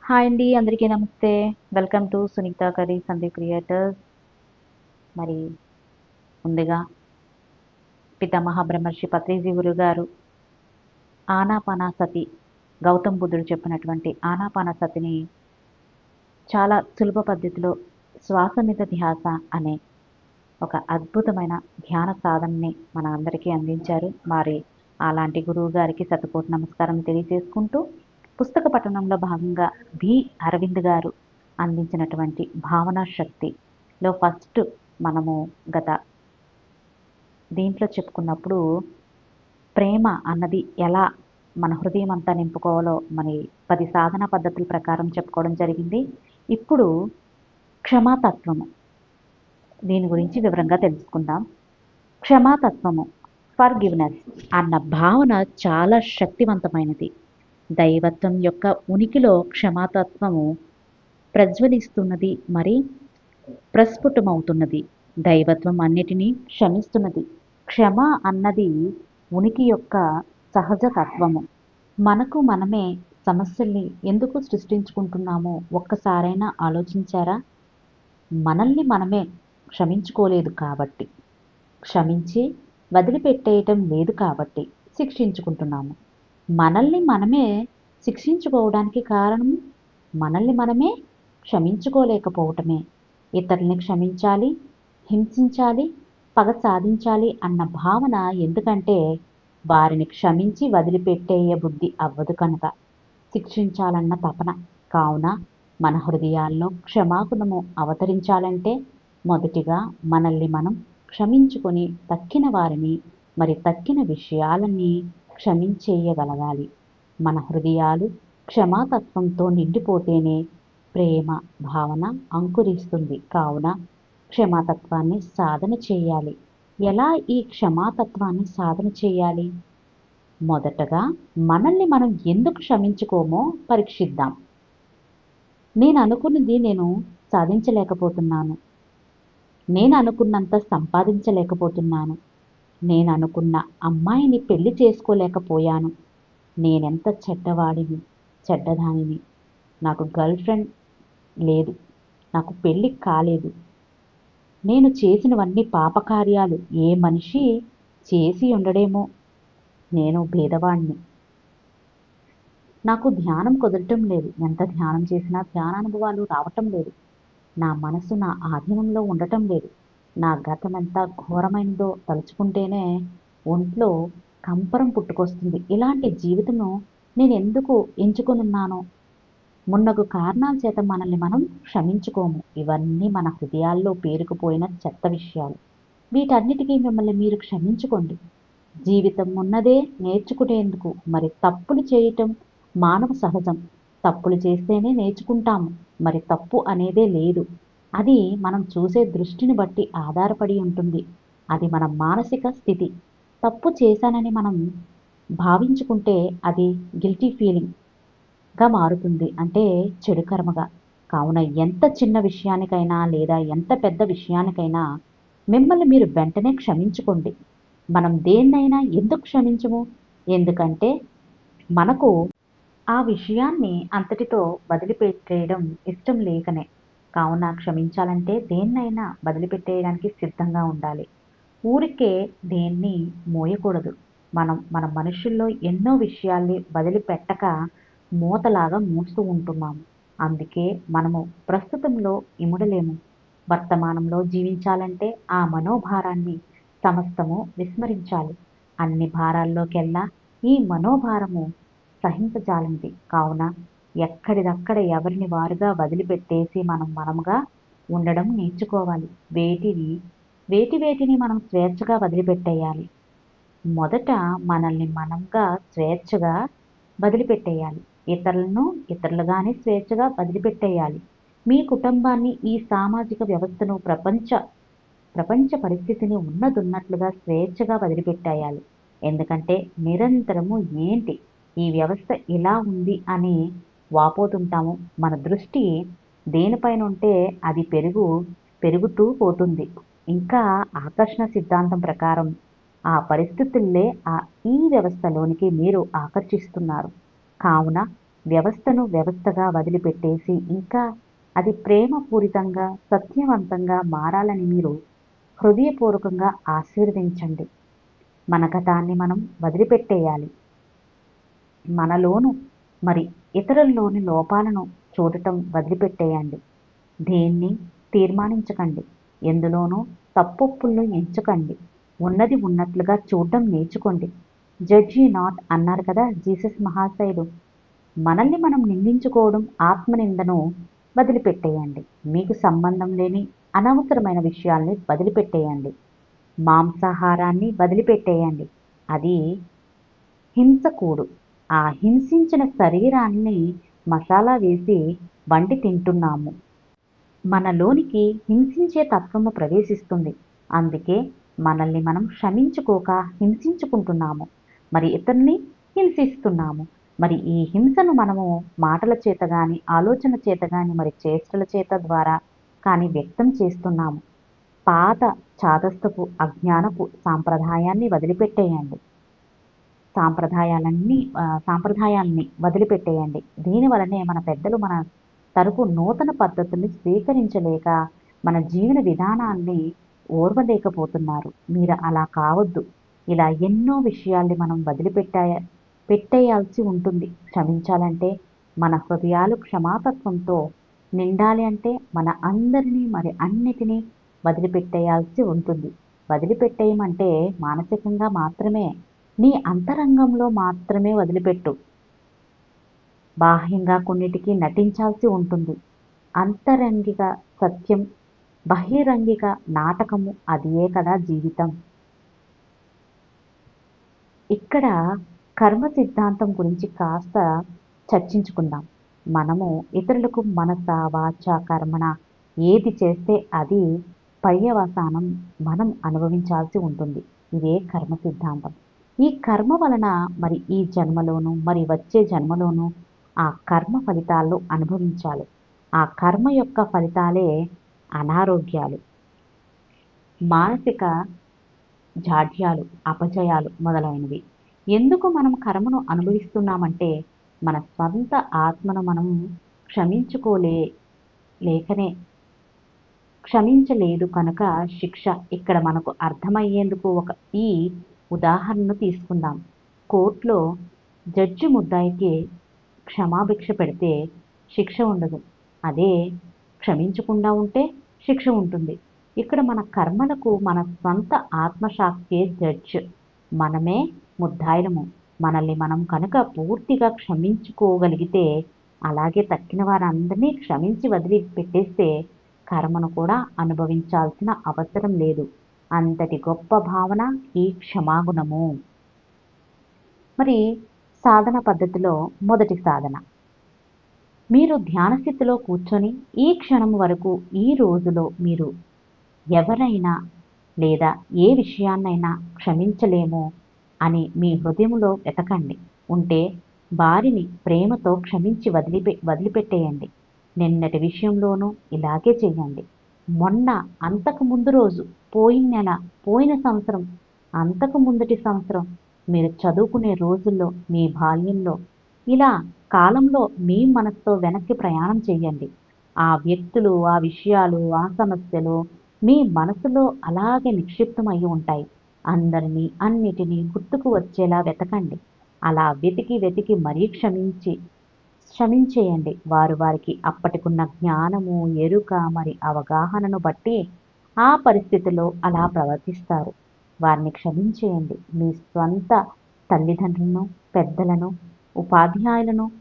Hi అండి, అందరికీ నమస్తే. Welcome to Sunitha curries and the creators. మరి ముందుగా పితామహ బ్రహ్మర్షి పత్రిజీ గురుగారు ఆనాపానసతి, గౌతమ్ బుద్ధుడు చెప్పినటువంటి ఆనాపానసతిని చాలా సులభ పద్ధతిలో శ్వాస మీద ధ్యాస అనే ఒక అద్భుతమైన ధ్యాన సాధనని మన అందరికీ అందించారు. మరి అలాంటి గురువు గారికి శతకోటి నమస్కారం తెలియజేసుకుంటూ, పుస్తక పఠనంలో భాగంగా బి అరవింద్ గారు అందించినటువంటి భావనా శక్తిలో ఫస్ట్ మనము గత దీంట్లో చెప్పుకున్నప్పుడు ప్రేమ అన్నది ఎలా మన హృదయం అంతా నింపుకోవాలో మరి 10 సాధన పద్ధతుల ప్రకారం చెప్పుకోవడం జరిగింది. ఇప్పుడు క్షమాతత్వము, దీని గురించి వివరంగా తెలుసుకుందాం. క్షమాతత్వము, ఫర్గివ్నెస్ అన్న భావన చాలా శక్తివంతమైనది. దైవత్వం యొక్క ఉనికిలో క్షమాతత్వము ప్రజ్వలిస్తున్నది, మరి ప్రస్ఫుటమవుతున్నది. దైవత్వం అన్నిటినీ క్షమిస్తున్నది. క్షమ అన్నది ఉనికి యొక్క సహజ తత్వము. మనకు మనమే సమస్యల్ని ఎందుకు సృష్టించుకుంటున్నామో ఒక్కసారైనా ఆలోచించారా? మనల్ని మనమే క్షమించుకోలేదు కాబట్టి, క్షమించి వదిలిపెట్టేయటం లేదు కాబట్టి శిక్షించుకుంటున్నాము. మనల్ని మనమే శిక్షించుకోవడానికి కారణం మనల్ని మనమే క్షమించుకోలేకపోవటమే. ఇతరుల్ని క్షమించాలి, హింసించాలి, పగ సాధించాలి అన్న భావన ఎందుకంటే వారిని క్షమించి వదిలిపెట్టేయ బుద్ధి అవ్వదు కనుక. శిక్షించాలన్న తపన. కావున మన హృదయాల్లో క్షమాగుణము అవతరించాలంటే మొదటిగా మనల్ని మనం క్షమించుకొని తక్కిన వారిని మరి తక్కిన విషయాలని క్షమించేయగలగాలి. మన హృదయాలు క్షమాతత్వంతో నిండిపోతేనే ప్రేమ భావన అంకురిస్తుంది. కావున క్షమాతత్వాన్ని సాధన చేయాలి. ఎలా ఈ క్షమాతత్వాన్ని సాధన చేయాలి? మొదటగా మనల్ని మనం ఎందుకు క్షమించుకోమో పరీక్షిద్దాం. నేను అనుకున్నది నేను సాధించలేకపోతున్నాను, నేను అనుకున్నంత సంపాదించలేకపోతున్నాను, నేను అనుకున్న అమ్మాయిని పెళ్లి చేసుకోలేకపోయాను, నేనెంత చెడ్డవాడిని, చెడ్డదానిని, నాకు గర్ల్ ఫ్రెండ్ లేదు, నాకు పెళ్ళి కాలేదు, నేను చేసినవన్నీ పాపకార్యాలు ఏ మనిషి చేసి ఉండడేమో, నేను భేదవాణ్ణి, నాకు ధ్యానం కుదరటం లేదు, ఎంత ధ్యానం చేసినా ధ్యానానుభవాలు రావటం లేదు, నా మనసు నా ఆధీనంలో ఉండటం లేదు, నా గతం ఎంత ఘోరమైనదో తలుచుకుంటేనే ఒంట్లో కంపరం పుట్టుకొస్తుంది. ఇలాంటి జీవితము నేను ఎందుకు ఎంచుకొనున్నానో మున్నగు కారణాల చేత మనల్ని మనం క్షమించుకోము. ఇవన్నీ మన హృదయాల్లో పేరుకుపోయిన చెత్త విషయాలు. వీటన్నిటికీ మిమ్మల్ని మీరు క్షమించుకోండి. జీవితం ఉన్నదే నేర్చుకునేందుకు. మరి తప్పులు చేయటం మానవ సహజం. తప్పులు చేస్తేనే నేర్చుకుంటాము. మరి తప్పు అనేదే లేదు. అది మనం చూసే దృష్టిని బట్టి ఆధారపడి ఉంటుంది. అది మన మానసిక స్థితి. తప్పు చేశానని మనం భావించుకుంటే అది గిల్టీ ఫీలింగ్ గా మారుతుంది, అంటే చెడు కర్మగా. కావున ఎంత చిన్న విషయానికైనా లేదా ఎంత పెద్ద విషయానికైనా మిమ్మల్ని మీరు వెంటనే క్షమించుకోండి. మనం దేన్నైనా ఎందుకు క్షమించము? ఎందుకంటే మనకు ఆ విషయాన్ని అంతటితో వదిలిపెట్టేయడం ఇష్టం లేకనే. కావున క్షమించాలంటే దేన్నైనా వదిలిపెట్టేయడానికి సిద్ధంగా ఉండాలి. ఊరికే దేన్ని మోయకూడదు. మన మనుషుల్లో ఎన్నో విషయాల్ని వదిలిపెట్టక మూతలాగా మూస్తూ ఉంటున్నాము. అందుకే మనము ప్రస్తుతంలో ఇముడలేము. వర్తమానంలో జీవించాలంటే ఆ మనోభారాన్ని సమస్తము విస్మరించాలి. అన్ని భారాల్లోకెల్లా ఈ మనోభారము సహించజాలంది. కావున ఎక్కడిదక్కడ ఎవరిని వారుగా వదిలిపెట్టేసి మనముగా ఉండడం నేర్చుకోవాలి. వేటిని మనం స్వేచ్ఛగా వదిలిపెట్టేయాలి. మొదట మనల్ని మనంగా స్వేచ్ఛగా వదిలిపెట్టేయాలి. ఇతరులను ఇతరులుగానే స్వేచ్ఛగా వదిలిపెట్టేయాలి. మీ కుటుంబాన్ని, ఈ సామాజిక వ్యవస్థను, ప్రపంచ పరిస్థితిని ఉన్నదున్నట్లుగా స్వేచ్ఛగా వదిలిపెట్టేయాలి. ఎందుకంటే నిరంతరము ఏంటి ఈ వ్యవస్థ ఇలా ఉంది అని వాపోతుంటాము. మన దృష్టి దేనిపైన ఉంటే అది పెరుగుతూ పోతుంది. ఇంకా ఆకర్షణ సిద్ధాంతం ప్రకారం ఆ పరిస్థితుల్లే ఈ వ్యవస్థలోనికి మీరు ఆకర్షిస్తున్నారు. కావున వ్యవస్థను వ్యవస్థగా వదిలిపెట్టేసి ఇంకా అది ప్రేమపూరితంగా సత్యవంతంగా మారాలని మీరు హృదయపూర్వకంగా ఆశీర్వదించండి. మన గతాన్ని మనం వదిలిపెట్టేయాలి. మనలోను మరి ఇతరుల్లోని లోపాలను చూడటం వదిలిపెట్టేయండి. దేన్ని తీర్మానించకండి. ఎందులోనూ తప్పొప్పులను ఎంచకండి. ఉన్నది ఉన్నట్లుగా చూడడం నేర్చుకోండి. జడ్జి నాట్ అన్నారు కదా జీసస్ మహాశయుడు. మనల్ని మనం నిందించుకోవడం, ఆత్మనిందను వదిలిపెట్టేయండి. మీకు సంబంధం లేని అనవసరమైన విషయాల్ని వదిలిపెట్టేయండి. మాంసాహారాన్ని వదిలిపెట్టేయండి. అది హింసకూడు. ఆ హింసించిన శరీరాన్ని మసాలా వేసి వండి తింటున్నాము. మనలోనికి హింసించే తత్వము ప్రవేశిస్తుంది. అందుకే మనల్ని మనం క్షమించుకోక హింసించుకుంటున్నాము. మరి ఇతరుల్ని హింసిస్తున్నాము. మరి ఈ హింసను మనము మాటల చేత గాని, ఆలోచన చేత గాని, మరి చేష్టల చేత ద్వారా కానీ వ్యక్తం చేస్తున్నాము. పాత చాదస్తపు అజ్ఞానపు సాంప్రదాయాన్ని వదిలిపెట్టేయండి. సాంప్రదాయాల్ని వదిలిపెట్టేయండి. దీనివలనే మన పెద్దలు మన తరపు నూతన పద్ధతుల్ని స్వీకరించలేక మన జీవన విధానాన్ని ఓర్వలేకపోతున్నారు. మీరు అలా కావద్దు. ఇలా ఎన్నో విషయాల్ని మనం పెట్టేయాల్సి ఉంటుంది. క్షమించాలంటే మన హృదయాలు క్షమాతత్వంతో నిండాలి అంటే మన అందరినీ మరి అన్నిటినీ వదిలిపెట్టేయాల్సి ఉంటుంది. వదిలిపెట్టేయమంటే మానసికంగా మాత్రమే, నీ అంతరంగంలో మాత్రమే వదిలిపెట్టు. బాహ్యంగా కొన్నిటికి నటించాల్సి ఉంటుంది. అంతరంగిక సత్యం, బహిరంగిక నాటకము అదియే కదా జీవితం. ఇక్కడ కర్మ సిద్ధాంతం గురించి కాస్త చర్చించుకుందాం. మనము ఇతరులకు మనస, వాచ, కర్మణ ఏది చేస్తే అది పర్యవసానం మనం అనుభవించాల్సి ఉంటుంది. ఇదే కర్మ సిద్ధాంతం. ఈ కర్మ వలన మరి ఈ జన్మలోను మరి వచ్చే జన్మలోను ఆ కర్మ ఫలితాల్లో అనుభవించాలి. ఆ కర్మ యొక్క ఫలితాలే అనారోగ్యాలు, మానసిక జాడ్యాలు, అపజయాలు మొదలైనవి. ఎందుకు మనం కర్మను అనుభవిస్తున్నామంటే మన స్వంత ఆత్మను మనం క్షమించుకోలే లేకనే క్షమించలేదు కనుక శిక్ష. ఇక్కడ మనకు అర్థమయ్యేందుకు ఈ ఉదాహరణను తీసుకుందాం. కోర్టులో జడ్జి ముద్దాయికి క్షమాభిక్ష పెడితే శిక్ష ఉండదు. అదే క్షమించకుండా ఉంటే శిక్ష ఉంటుంది. ఇక్కడ మన కర్మలకు మన స్వంత ఆత్మసాక్షియే జడ్జ్. మనమే ముద్దాయిలము. మనల్ని మనం కనుక పూర్తిగా క్షమించుకోగలిగితే, అలాగే తక్కిన వారందరినీ క్షమించి వదిలి పెట్టేస్తే కర్మను కూడా అనుభవించాల్సిన అవసరం లేదు. అంతటి గొప్ప భావన ఈ క్షమాగుణము. మరి సాధన పద్ధతిలో మొదటి సాధన, మీరు ధ్యాన స్థితిలో కూర్చొని ఈ క్షణం వరకు ఈ రోజులో మీరు ఎవరైనా లేదా ఏ విషయాన్నైనా క్షమించలేమో అని మీ హృదయంలో వెతకండి. ఉంటే వారిని ప్రేమతో క్షమించి వదిలిపెట్టేయండి. నిన్నటి విషయంలోనూ ఇలాగే చెయ్యండి. మొన్న, అంతకు ముందు రోజు, పోయిన నెల, పోయిన సంవత్సరం, అంతకు ముందటి సంవత్సరం, మీరు చదువుకునే రోజుల్లో, మీ బాల్యంలో, ఇలా కాలంలో మీ మనసుతో వెనక్కి ప్రయాణం చేయండి. ఆ వ్యక్తులు, ఆ విషయాలు, ఆ సమస్యలు మీ మనసులో అలాగే నిక్షిప్తమై ఉంటాయి. అందరినీ అన్నిటినీ గుర్తుకు వచ్చేలా వెతకండి. అలా వెతికి వెతికి మరీ క్షమించేయండి. వారికి అప్పటికున్న జ్ఞానము, ఎరుక మరి అవగాహనను బట్టి ఆ పరిస్థితిలో అలా ప్రవర్తిస్తారు. వారిని క్షమించేయండి. మీ స్వంత తల్లిదండ్రులను, పెద్దలను, ఉపాధ్యాయులను,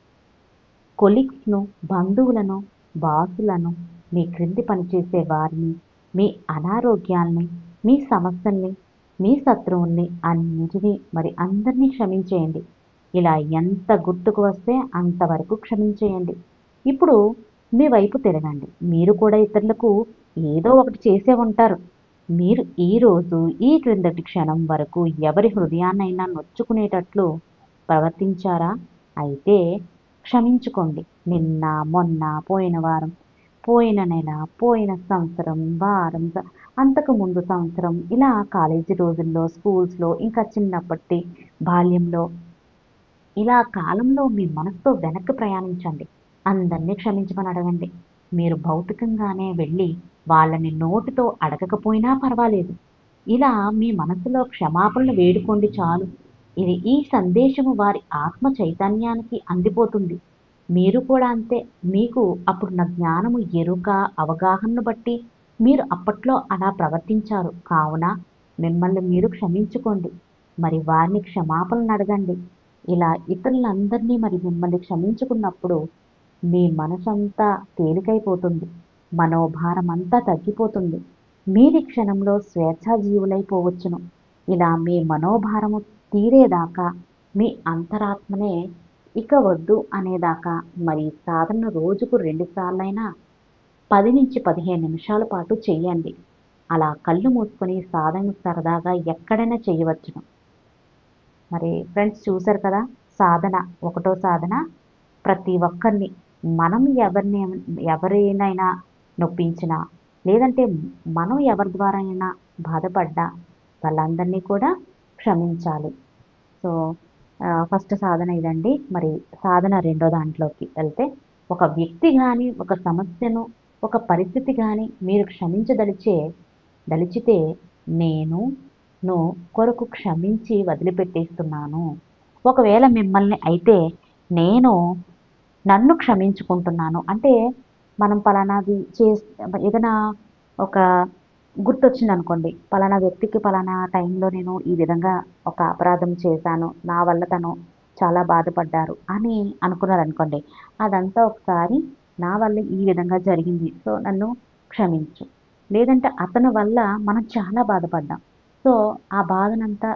కొలీగ్స్ను, బంధువులను, బాసులను, మీ క్రింది పనిచేసే వారిని, మీ అనారోగ్యాల్ని, మీ సమస్యల్ని, మీ శత్రువుల్ని అన్నిటినీ మరి అందరినీ క్షమించేయండి. ఇలా ఎంత గుర్తుకు వస్తే అంతవరకు క్షమించేయండి. ఇప్పుడు మీ వైపు తిరగండి. మీరు కూడా ఇతరులకు ఏదో ఒకటి చేసే ఉంటారు. మీరు ఈరోజు ఈ క్రిందటి క్షణం వరకు ఎవరి హృదయాన్నైనా నొచ్చుకునేటట్లు ప్రవర్తించారా? అయితే క్షమించుకోండి. నిన్న, మొన్న, పోయిన వారం, పోయిన నెల, పోయిన సంవత్సరం, వారం, అంతకు ముందు సంవత్సరం, ఇలా కాలేజీ రోజుల్లో, స్కూల్స్లో, ఇంకా చిన్నప్పటి బాల్యంలో ఇలా కాలంలో మీ మనసుతో వెనక్కి ప్రయాణించండి. అందరినీ క్షమించమని అడగండి. మీరు భౌతికంగానే వెళ్ళి వాళ్ళని నోటితో అడగకపోయినా పర్వాలేదు. ఇలా మీ మనసులో క్షమాపణలు వేడుకోండి చాలు. ఈ సందేశము వారి ఆత్మ చైతన్యానికి అందిపోతుంది. మీరు కూడా అంతే. మీకు అప్పుడున్న జ్ఞానము, ఎరుక, అవగాహనను బట్టి మీరు అప్పట్లో అలా ప్రవర్తించారు. కావున మిమ్మల్ని మీరు క్షమించుకోండి. మరి వారిని క్షమాపణలు అడగండి. ఇలా ఇతరులందరినీ మరి మిమ్మల్ని క్షమించుకున్నప్పుడు మీ మనసంతా తేలికైపోతుంది. మనోభారమంతా తగ్గిపోతుంది. మీరీ క్షణంలో స్వేచ్ఛాజీవులైపోవచ్చును. ఇలా మీ మనోభారము తీరేదాకా మీ అంతరాత్మనే ఇక వద్దు అనేదాకా మరి సాధన రోజుకు 2 సార్లైనా 10 నుంచి 15 నిమిషాల పాటు చెయ్యండి. అలా కళ్ళు మూసుకొని సాధన సరదాగా ఎక్కడైనా చేయవచ్చును. మరి ఫ్రెండ్స్ చూశారు కదా, సాధన ఒకటో సాధన ప్రతి ఒక్కరిని మనం ఎవరినైనా నొప్పించినా, లేదంటే మనం ఎవరి ద్వారా అయినా బాధపడ్డా వాళ్ళందరినీ కూడా క్షమించాలి. సో ఫస్ట్ సాధన ఇదండి. మరి సాధన రెండో దాంట్లోకి వెళ్తే, ఒక వ్యక్తి కానీ, ఒక సమస్యను, ఒక పరిస్థితి కానీ మీరు దలిచితే నేను కొరకు క్షమించి వదిలిపెట్టేస్తున్నాను. ఒకవేళ మిమ్మల్ని అయితే నేను నన్ను క్షమించుకుంటున్నాను అంటే, మనం పలానాది ఏదైనా ఒక గుర్తొచ్చిందనుకోండి, పలానా వ్యక్తికి పలానా టైంలో నేను ఈ విధంగా ఒక అపరాధం చేశాను, నా వల్ల తను చాలా బాధపడ్డారు అని అనుకున్నారనుకోండి, అదంతా ఒకసారి నా వల్ల ఈ విధంగా జరిగింది, సో నన్ను క్షమించు. లేదంటే అతని వల్ల మనం చాలా బాధపడ్డాం, సో ఆ బాధనంతా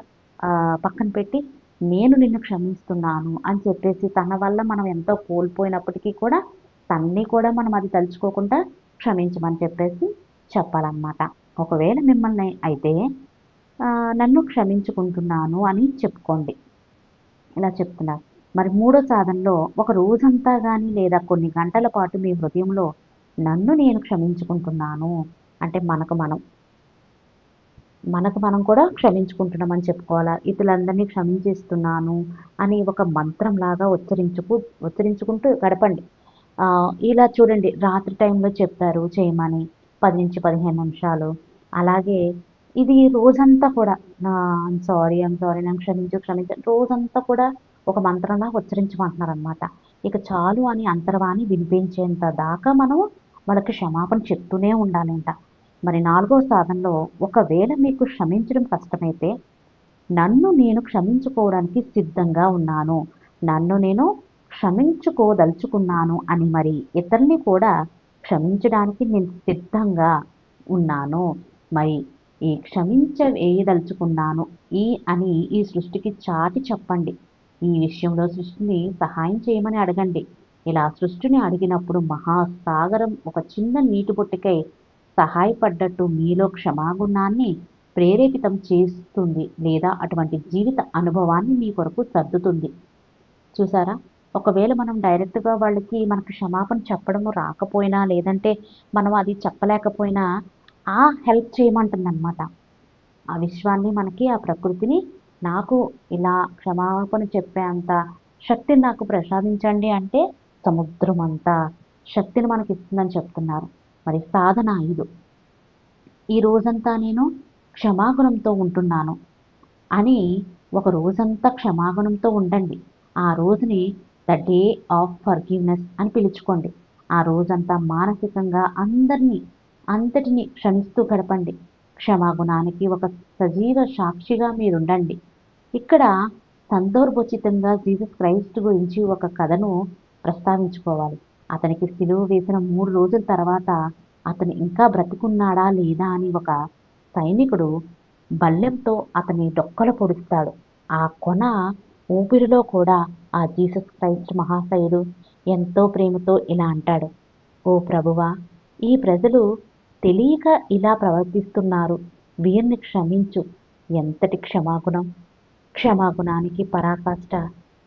పక్కన పెట్టి నేను నిన్ను క్షమిస్తున్నాను అని చెప్పేసి, తన వల్ల మనం ఎంతో కోల్పోయినప్పటికీ కూడా తన్ని కూడా మనం అది తలుచుకోకుండా క్షమించమని చెప్పేసి చెప్పాలన్నమాట. ఒకవేళ మిమ్మల్ని అయితే నన్ను క్షమించుకుంటున్నాను అని చెప్పుకోండి. ఇలా చెప్తున్నారు. మరి మూడో సాధనలో ఒక రోజంతా కానీ లేదా కొన్ని గంటల పాటు మీ హృదయంలో నన్ను నేను క్షమించుకుంటున్నాను అంటే మనకు మనం కూడా క్షమించుకుంటున్నామని చెప్పుకోవాలా. ఇతరులందరినీ క్షమించేస్తున్నాను అని ఒక మంత్రంలాగా ఉచ్చరించుకుంటూ గడపండి. ఇలా చూడండి, రాత్రి టైంలో చెప్పారు చేయమని 10 నుంచి 15 నిమిషాలు. అలాగే ఇది రోజంతా కూడా ఐమ్ సారీ, నన్ను క్షమించు రోజంతా కూడా ఒక మంత్రంలా ఉచ్చరించమంటున్నారనమాట. ఇక చాలు అని అంతర్వాణి వినిపించేంత దాకా మనం వాళ్ళకి క్షమాపణ చెప్తూనే ఉండాలంట. మరి నాలుగో సాధనలో, ఒకవేళ మీకు క్షమించడం కష్టమైతే నన్ను నేను క్షమించుకోవడానికి సిద్ధంగా ఉన్నాను, నన్ను నేను క్షమించుకోదలుచుకున్నాను అని మరి ఇతరుల్ని కూడా క్షమించడానికి నేను సిద్ధంగా ఉన్నాను. మరి ఈ వేయదలుచుకున్నాను అని ఈ సృష్టికి చాటి చెప్పండి. ఈ విషయంలో సృష్టిని సహాయం చేయమని అడగండి. ఇలా సృష్టిని అడిగినప్పుడు మహాసాగరం ఒక చిన్న నీటి బొట్టుకై సహాయపడ్డట్టు మీలో క్షమాగుణాన్ని ప్రేరేపితం చేస్తుంది, లేదా అటువంటి జీవిత అనుభవాన్ని మీ కొరకు సర్దుతుంది. చూసారా, ఒకవేళ మనం డైరెక్ట్గా మనకు క్షమాపణ చెప్పడం రాకపోయినా, లేదంటే మనం అది చెప్పలేకపోయినా హెల్ప్ చేయమంటుందన్నమాట. ఆ విశ్వాన్ని మనకి, ఆ ప్రకృతిని, నాకు ఇలా క్షమాపణ చెప్పేంత శక్తిని నాకు ప్రసాదించండి అంటే సముద్రం అంతా శక్తిని మనకి ఇస్తుందని చెప్తున్నారు. మరి సాధన 5, ఈ రోజంతా నేను క్షమాగుణంతో ఉంటున్నాను అని ఒక రోజంతా క్షమాగుణంతో ఉండండి. ఆ రోజుని ద డే ఆఫ్ ఫర్గివ్నెస్ అని పిలుచుకోండి. ఆ రోజంతా మానసికంగా అంతటిని క్షమిస్తూ గడపండి. క్షమాగుణానికి ఒక సజీవ సాక్షిగా మీరుండండి. ఇక్కడ సందర్భోచితంగా జీసస్ క్రైస్ట్ గురించి ఒక కథను ప్రస్తావించుకోవాలి. అతనికి సిలువ వేసిన 3 రోజుల తర్వాత అతను ఇంకా బ్రతికున్నాడా లేదా అని ఒక సైనికుడు బల్లెంతో అతని డొక్కలు పొడుస్తాడు. ఆ కొన ఊపిరిలో కూడా ఆ జీసస్ క్రైస్ట్ మహాశయుడు ఎంతో ప్రేమతో ఇలా అంటాడు, ఓ ప్రభువా, ఈ ప్రజలు తెలియక ఇలా ప్రవర్తిస్తున్నారు, వీరిని క్షమించు. ఎంతటి క్షమాగుణం! క్షమాగుణానికి పరాకాష్ట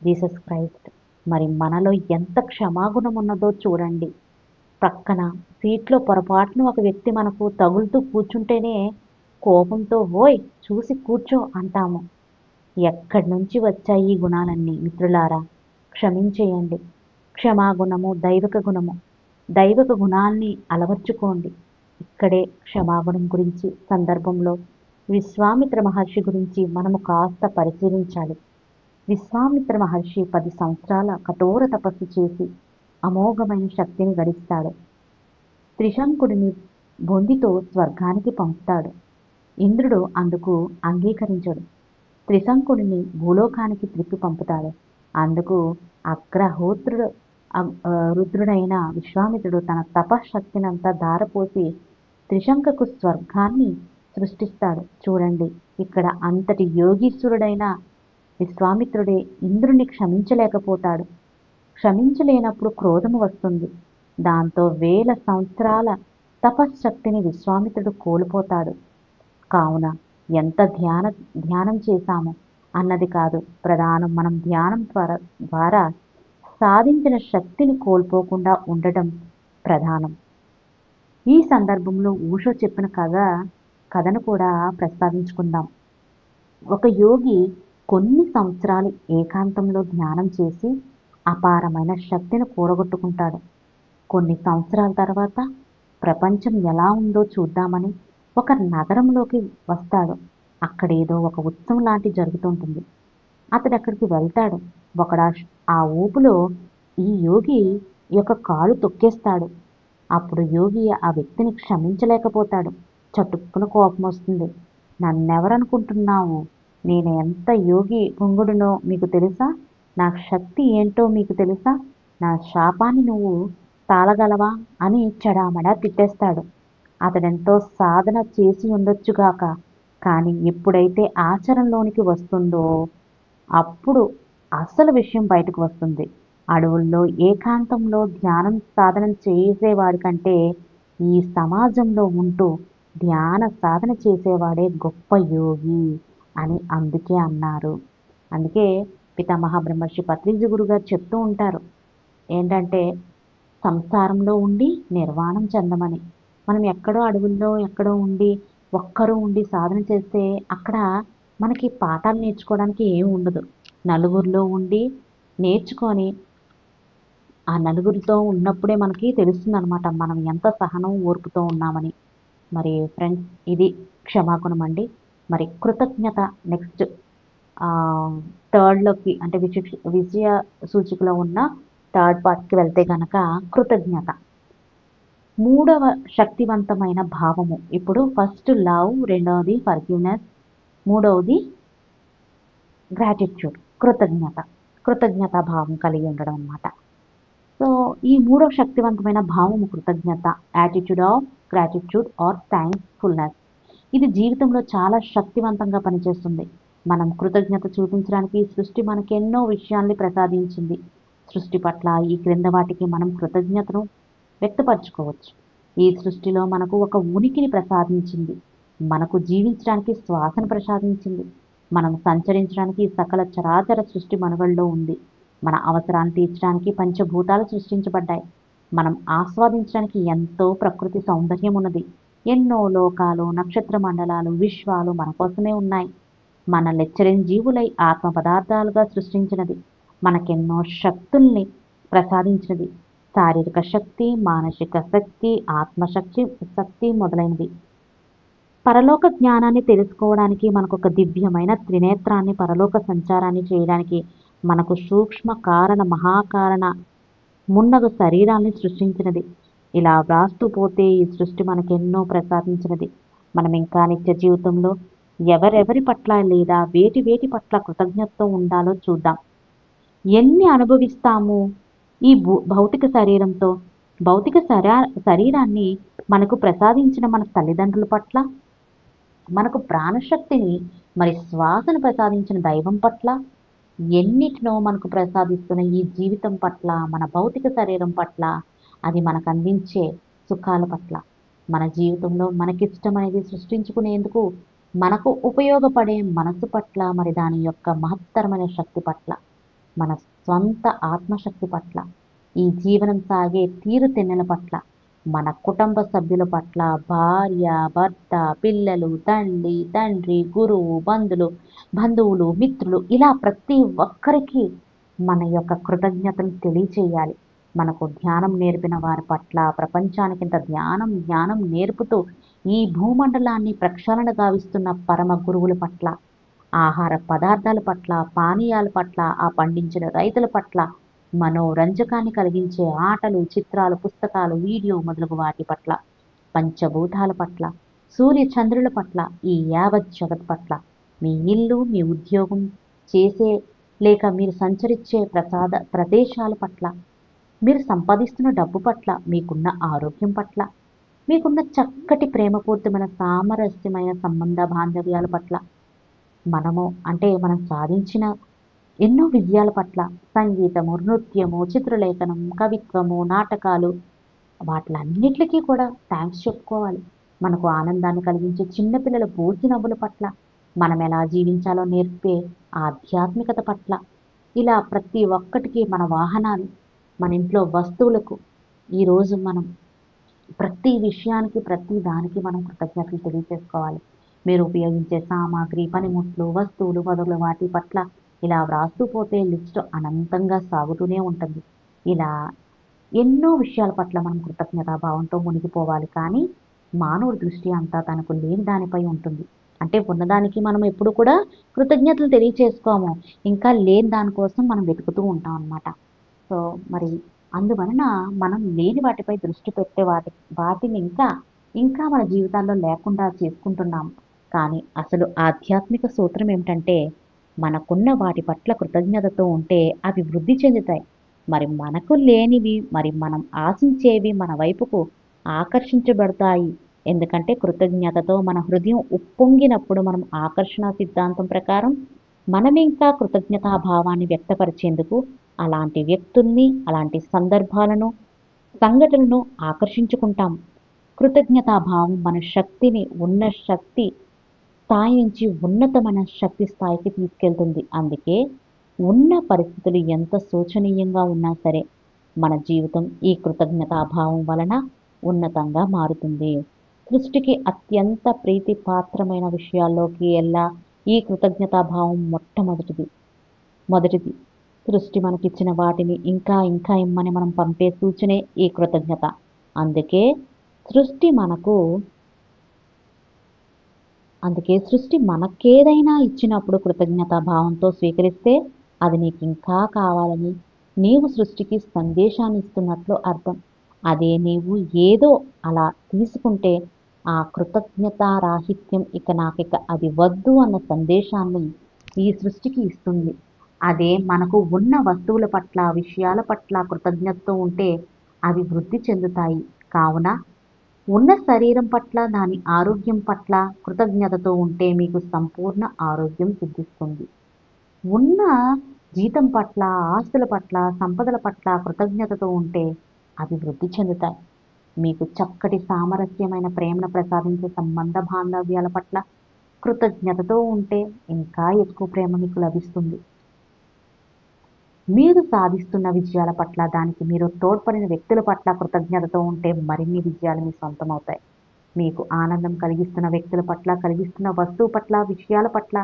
జీసస్ క్రైస్ట్. మరి మనలో ఎంత క్షమాగుణం ఉన్నదో చూడండి. పక్కన సీట్లో పొరపాటున ఒక వ్యక్తి మనకు తగులుతూ కూర్చుంటేనే కోపంతో ఓయ్ చూసి కూర్చో అంటాము. ఎక్కడి నుంచి వచ్చాయి ఈ గుణాలన్నీ మిత్రులారా? క్షమించేయండి. క్షమాగుణము దైవిక గుణము. దైవిక గుణాల్ని అలవర్చుకోండి. ఇక్కడే క్షమాగుణం గురించి సందర్భంలో విశ్వామిత్ర మహర్షి గురించి మనము కాస్త పరిశీలించాలి. విశ్వామిత్ర మహర్షి 10 సంవత్సరాల కఠోర తపస్సు చేసి అమోఘమైన శక్తిని గడిస్తాడు. త్రిశంకుడిని బొందితో స్వర్గానికి పంపుతాడు. ఇంద్రుడు అందుకు అంగీకరించడు. త్రిశంకుడిని భూలోకానికి త్రిప్పి పంపుతాడు. అందుకు అగ్రహోత్రుడు రుద్రుడైన విశ్వామిత్రుడు తన తపశ్శక్తినంతా ధారపోసి త్రిశంకకు స్వర్గాన్ని సృష్టిస్తాడు. చూడండి, ఇక్కడ అంతటి యోగీశ్వరుడైన విశ్వామిత్రుడే ఇంద్రుణ్ణి క్షమించలేకపోతాడు. క్షమించలేనప్పుడు క్రోధము వస్తుంది. దాంతో 1000 సంవత్సరాల తపశ్శక్తిని విశ్వామిత్రుడు కోల్పోతాడు. కావున ఎంత ధ్యానం చేశాము అన్నది కాదు ప్రధానం, మనం ధ్యానం ద్వారా సాధించిన శక్తిని కోల్పోకుండా ఉండటం ప్రధానం. ఈ సందర్భంలో ఓషో చెప్పిన కథను కూడా ప్రస్తావించుకుందాం. ఒక యోగి కొన్ని సంవత్సరాలు ఏకాంతంలో ధ్యానం చేసి అపారమైన శక్తిని కూడగొట్టుకుంటాడు. కొన్ని సంవత్సరాల తర్వాత ప్రపంచం ఎలా ఉందో చూద్దామని ఒక నగరంలోకి వస్తాడు. అక్కడేదో ఒక ఉత్సవం లాంటి జరుగుతుంటుంది. అతడు అక్కడికి వెళ్తాడు. ఆ ఊపులో ఈ యోగి యొక్క కాలు తొక్కేస్తాడు. అప్పుడు యోగి ఆ వ్యక్తిని క్షమించలేకపోతాడు. చటుక్కున కోపం వస్తుంది. నన్నెవరనుకుంటున్నావు? నేను ఎంత యోగి పొంగుడునో మీకు తెలుసా? నా శక్తి ఏంటో మీకు తెలుసా? నా శాపాన్ని నువ్వు తాళగలవా అని చెడామడా తిట్టేస్తాడు. అతడెంతో సాధన చేసి ఉండొచ్చుగాక, కానీ ఎప్పుడైతే ఆచరణలోనికి వస్తుందో అప్పుడు అసలు విషయం బయటకు వస్తుంది. అడవుల్లో ఏకాంతంలో ధ్యానం సాధన చేసేవాడి కంటే ఈ సమాజంలో ఉంటూ ధ్యాన సాధన చేసేవాడే గొప్ప యోగి అని అందుకే అన్నారు. అందుకే పితామహ బ్రహ్మర్షి పత్రిజీ గురుగారు చెప్తూ ఉంటారు ఏంటంటే, సంసారంలో ఉండి నిర్వాణం చెందమని. మనం ఎక్కడో అడవుల్లో ఎక్కడో ఉండి ఒక్కరూ ఉండి సాధన చేస్తే అక్కడ మనకి పాఠాలు నేర్చుకోవడానికి ఏమి ఉండదు. నలుగురిలో ఉండి నేర్చుకొని ఆ నలుగురితో ఉన్నప్పుడే మనకి తెలుస్తుంది అనమాట మనం ఎంత సహనం ఓర్పుతో ఉన్నామని. మరి ఫ్రెండ్స్, ఇది క్షమాగుణం అండి. మరి కృతజ్ఞత నెక్స్ట్ థర్డ్లోకి అంటే విజయ సూచికలో ఉన్న థర్డ్ పార్ట్కి వెళ్తే కనుక కృతజ్ఞత మూడవ శక్తివంతమైన భావము. ఇప్పుడు ఫస్ట్ లవ్, రెండవది ఫర్గివ్నెస్, మూడవది గ్రాటిట్యూడ్, కృతజ్ఞత భావం కలిగి ఉండడం అన్నమాట. సో ఈ మూడవ శక్తివంతమైన భావము కృతజ్ఞత, attitude of gratitude or thankfulness. ఇది జీవితంలో చాలా శక్తివంతంగా పనిచేస్తుంది. మనం కృతజ్ఞత చూపించడానికి సృష్టి మనకి ఎన్నో విషయాల్ని ప్రసాదించింది. సృష్టి పట్ల ఈ క్రింద వాటికి మనం కృతజ్ఞతను వ్యక్తపరచుకోవచ్చు. ఈ సృష్టిలో మనకు ఒక ఉనికిని ప్రసాదించింది. మనకు జీవించడానికి శ్వాసను ప్రసాదించింది. మనం సంచరించడానికి సకల చరాచర సృష్టి మనుగడలో ఉంది. మన అవసరాన్ని తీర్చడానికి పంచభూతాలు సృష్టించబడ్డాయి. మనం ఆస్వాదించడానికి ఎంతో ప్రకృతి సౌందర్యం ఉన్నది. ఎన్నో లోకాలు, నక్షత్ర మండలాలు, విశ్వాలు మన కోసమే ఉన్నాయి. మన జీవులై ఆత్మ పదార్థాలుగా సృష్టించినది. మనకెన్నో శక్తుల్ని ప్రసాదించినది. శారీరక శక్తి, మానసిక శక్తి, ఆత్మశక్తి మొదలైనవి. పరలోక జ్ఞానాన్ని తెలుసుకోవడానికి మనకు ఒక దివ్యమైన త్రినేత్రాన్ని, పరలోక సంచారాన్ని చేయడానికి మనకు సూక్ష్మ కారణ మహాకారణ మున్నగు శరీరాల్ని సృష్టించినది. ఇలా వ్రాస్తూ పోతే ఈ సృష్టి మనకెన్నో ప్రసాదించినది. మనం ఇంకా నిత్య జీవితంలో ఎవరెవరి పట్ల లేదా వేటి పట్ల కృతజ్ఞతతో ఉండాలో చూద్దాం. ఎన్ని అనుభవిస్తాము ఈ భౌతిక శరీరంతో? భౌతిక శరీరాన్ని మనకు ప్రసాదించిన మన తల్లిదండ్రుల పట్ల, మనకు ప్రాణశక్తిని మరి శ్వాసను ప్రసాదించిన దైవం పట్ల, ఎన్నిటినో మనకు ప్రసాదిస్తున్న ఈ జీవితం పట్ల, మన భౌతిక శరీరం పట్ల, అది మనకు అందించే సుఖాల పట్ల, మన జీవితంలో మనకిష్టమైనది సృష్టించుకునేందుకు మనకు ఉపయోగపడే మనసు పట్ల, మరి దాని యొక్క మహత్తరమైన శక్తి పట్ల, మన స్వంత ఆత్మశక్తి పట్ల, ఈ జీవనం సాగే తీరుతెన్నుల పట్ల, మన కుటుంబ సభ్యుల పట్ల, భార్య, భర్త, పిల్లలు, తల్లి, తండ్రి, గురువు, బంధువులు, బంధువులు, మిత్రులు ఇలా ప్రతి ఒక్కరికి మన యొక్క కృతజ్ఞతలు తెలియచేయాలి. మనకు ధ్యానం నేర్పిన వారి పట్ల, ప్రపంచానికింత జ్ఞానం నేర్పుతూ ఈ భూమండలాన్ని ప్రక్షాళన గావిస్తున్న పరమ గురువుల పట్ల, ఆహార పదార్థాల పట్ల, పానీయాల పట్ల, ఆ పండించిన రైతుల పట్ల, మనోరంజకాన్ని కలిగించే ఆటలు, చిత్రాలు, పుస్తకాలు, వీడియో మొదలగు వాటి పట్ల, పంచభూతాల పట్ల, సూర్య చంద్రుల పట్ల, ఈ యావత్ జగత్ పట్ల, మీ ఇల్లు, మీ ఉద్యోగం, చేసే లేక మీరు సంచరించే ప్రదేశాల పట్ల, మీరు సంపాదిస్తున్న డబ్బు పట్ల, మీకున్న ఆరోగ్యం పట్ల, మీకున్న చక్కటి ప్రేమపూరితమైన సామరస్యమైన సంబంధ బాంధవ్యాల పట్ల, మనం సాధించిన ఎన్నో విజయాల పట్ల, సంగీతము, నృత్యము, చిత్రలేఖనం, కవిత్వము, నాటకాలు, వాటిలన్నిటికీ కూడా థ్యాంక్స్ చెప్పుకోవాలి. మనకు ఆనందాన్ని కలిగించే చిన్నపిల్లల పూర్తి నవ్వుల పట్ల, మనం ఎలా జీవించాలో నేర్పే ఆధ్యాత్మికత పట్ల, ఇలా ప్రతి ఒక్కటికి మన వాహనాలు, మన ఇంట్లో వస్తువులకు ఈరోజు మనం ప్రతి విషయానికి, ప్రతి దానికి మనం కృతజ్ఞతలు తెలియజేసుకోవాలి. మీరు ఉపయోగించే సామాగ్రి, పనిముట్లు, వస్తువులు మొదలు వాటి పట్ల ఇలా వ్రాస్తూ పోతే లిస్టు అనంతంగా సాగుతూనే ఉంటుంది. ఇలా ఎన్నో విషయాల పట్ల మనం కృతజ్ఞతాభావంతో మునిగిపోవాలి. కానీ మానవుడి దృష్టి అంతా తనకు లేని దానిపై ఉంటుంది. అంటే ఉన్నదానికి మనం ఎప్పుడు కూడా కృతజ్ఞతలు తెలియచేసుకోము. ఇంకా లేని దానికోసం మనం వెతుకుతూ ఉంటాం అన్నమాట. సో మరి అందువలన మనం లేని వాటిపై దృష్టి పెట్టే వాటిని ఇంకా మన జీవితాల్లో లేకుండా చేసుకుంటున్నాం. కానీ అసలు ఆధ్యాత్మిక సూత్రం ఏమిటంటే మనకున్న వాటి పట్ల కృతజ్ఞతతో ఉంటే అవి వృద్ధి చెందుతాయి. మరి మనకు లేనివి, మరి మనం ఆశించేవి మన వైపుకు ఆకర్షించబడతాయి. ఎందుకంటే కృతజ్ఞతతో మన హృదయం ఉప్పొంగినప్పుడు మనం ఆకర్షణ సిద్ధాంతం ప్రకారం మనమింకా కృతజ్ఞతాభావాన్ని వ్యక్తపరిచేందుకు అలాంటి వ్యక్తుల్ని, అలాంటి సందర్భాలను, సంఘటనలను ఆకర్షించుకుంటాం. కృతజ్ఞతాభావం మన శక్తిని ఉన్న శక్తి స్థాయి నుంచి ఉన్నతమైన శక్తి స్థాయికి తీసుకెళ్తుంది. అందుకే ఉన్న పరిస్థితులు ఎంత శోచనీయంగా ఉన్నా సరే మన జీవితం ఈ కృతజ్ఞతాభావం వలన ఉన్నతంగా మారుతుంది. సృష్టికి అత్యంత ప్రీతిపాత్రమైన విషయాల్లోకి ఈ కృతజ్ఞతాభావం మొదటిది. సృష్టి మనకిచ్చిన వాటిని ఇంకా ఇంకా ఇమ్మని మనం పంపే సూచనే ఈ కృతజ్ఞత. అందుకే సృష్టి మనకేదైనా ఇచ్చినప్పుడు కృతజ్ఞతాభావంతో స్వీకరిస్తే అది నీకు ఇంకా కావాలని నీవు సృష్టికి సందేశాన్ని ఇస్తున్నట్లు అర్థం. అదే నీవు ఏదో అలా తీసుకుంటే ఆ కృతజ్ఞతారాహిత్యం నాకిక అది వద్దు అన్న సందేశాన్ని ఈ సృష్టికి ఇస్తుంది. అదే మనకు ఉన్న వస్తువుల పట్ల, విషయాల పట్ల కృతజ్ఞతతో ఉంటే అవి వృద్ధి చెందుతాయి. కావున ఉన్న శరీరం పట్ల, దాని ఆరోగ్యం పట్ల కృతజ్ఞతతో ఉంటే మీకు సంపూర్ణ ఆరోగ్యం సిద్ధిస్తుంది. ఉన్న జీతం పట్ల, ఆస్తుల పట్ల, సంపదల పట్ల కృతజ్ఞతతో ఉంటే అవి వృద్ధి చెందుతాయి. మీకు చక్కటి సామరస్యమైన ప్రేమను ప్రసాదించే సంబంధ బాంధవ్యాల పట్ల కృతజ్ఞతతో ఉంటే ఇంకా ఎక్కువ ప్రేమ మీకు లభిస్తుంది. మీరు సాధిస్తున్న విజయాల పట్ల, దానికి మీరు తోడ్పడిన వ్యక్తుల పట్ల కృతజ్ఞతతో ఉంటే మరిన్ని విజయాలు మీ సొంతమవుతాయి. మీకు ఆనందం కలిగిస్తున్న వ్యక్తుల పట్ల, కలిగిస్తున్న వస్తువు పట్ల, విషయాల పట్ల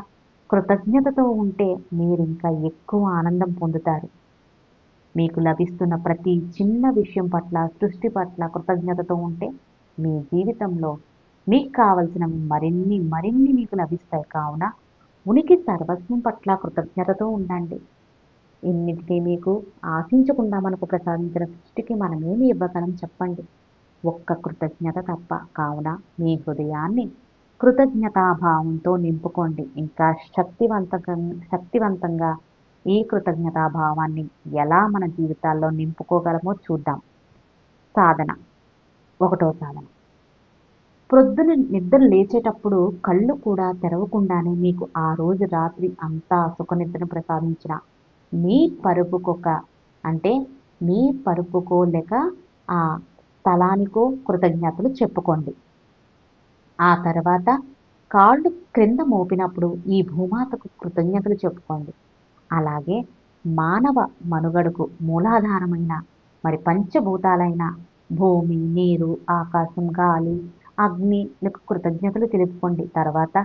కృతజ్ఞతతో ఉంటే మీరు ఇంకా ఎక్కువ ఆనందం పొందుతారు. మీకు లభిస్తున్న ప్రతి చిన్న విషయం పట్ల, సృష్టి పట్ల కృతజ్ఞతతో ఉంటే మీ జీవితంలో మీకు కావలసిన మరిన్ని మీకు లభిస్తాయి. కావున ఉనికి సర్వస్వం పట్ల కృతజ్ఞతతో ఉండండి. ఇన్నిటికీ మీకు ఆశించకుండా మనకు ప్రసాదించిన సృష్టికి మనమేమి ఇవ్వగలం చెప్పండి? ఒక్క కృతజ్ఞత తప్ప. కావున మీ హృదయాన్ని కృతజ్ఞతాభావంతో నింపుకోండి. ఇంకా శక్తివంతంగా ఈ కృతజ్ఞతాభావాన్ని ఎలా మన జీవితాల్లో నింపుకోగలమో చూద్దాం. సాధన. 1వ సాధన. ప్రొద్దున నిద్ర లేచేటప్పుడు కళ్ళు కూడా తెరవకుండానే మీకు ఆ రోజు రాత్రి అంతా సుఖనిద్రను ప్రసాదించిన మీ పరుపుకో లేక ఆ స్థలానికో కృతజ్ఞతలు చెప్పుకోండి. ఆ తర్వాత కాళ్ళు క్రింద మోపినప్పుడు ఈ భూమాతకు కృతజ్ఞతలు చెప్పుకోండి. అలాగే మానవ మనుగడకు మూలాధారమైన పంచభూతాలైన భూమి, నీరు, ఆకాశం, గాలి, అగ్నికి కృతజ్ఞతలు తెలుపుకోండి. తర్వాత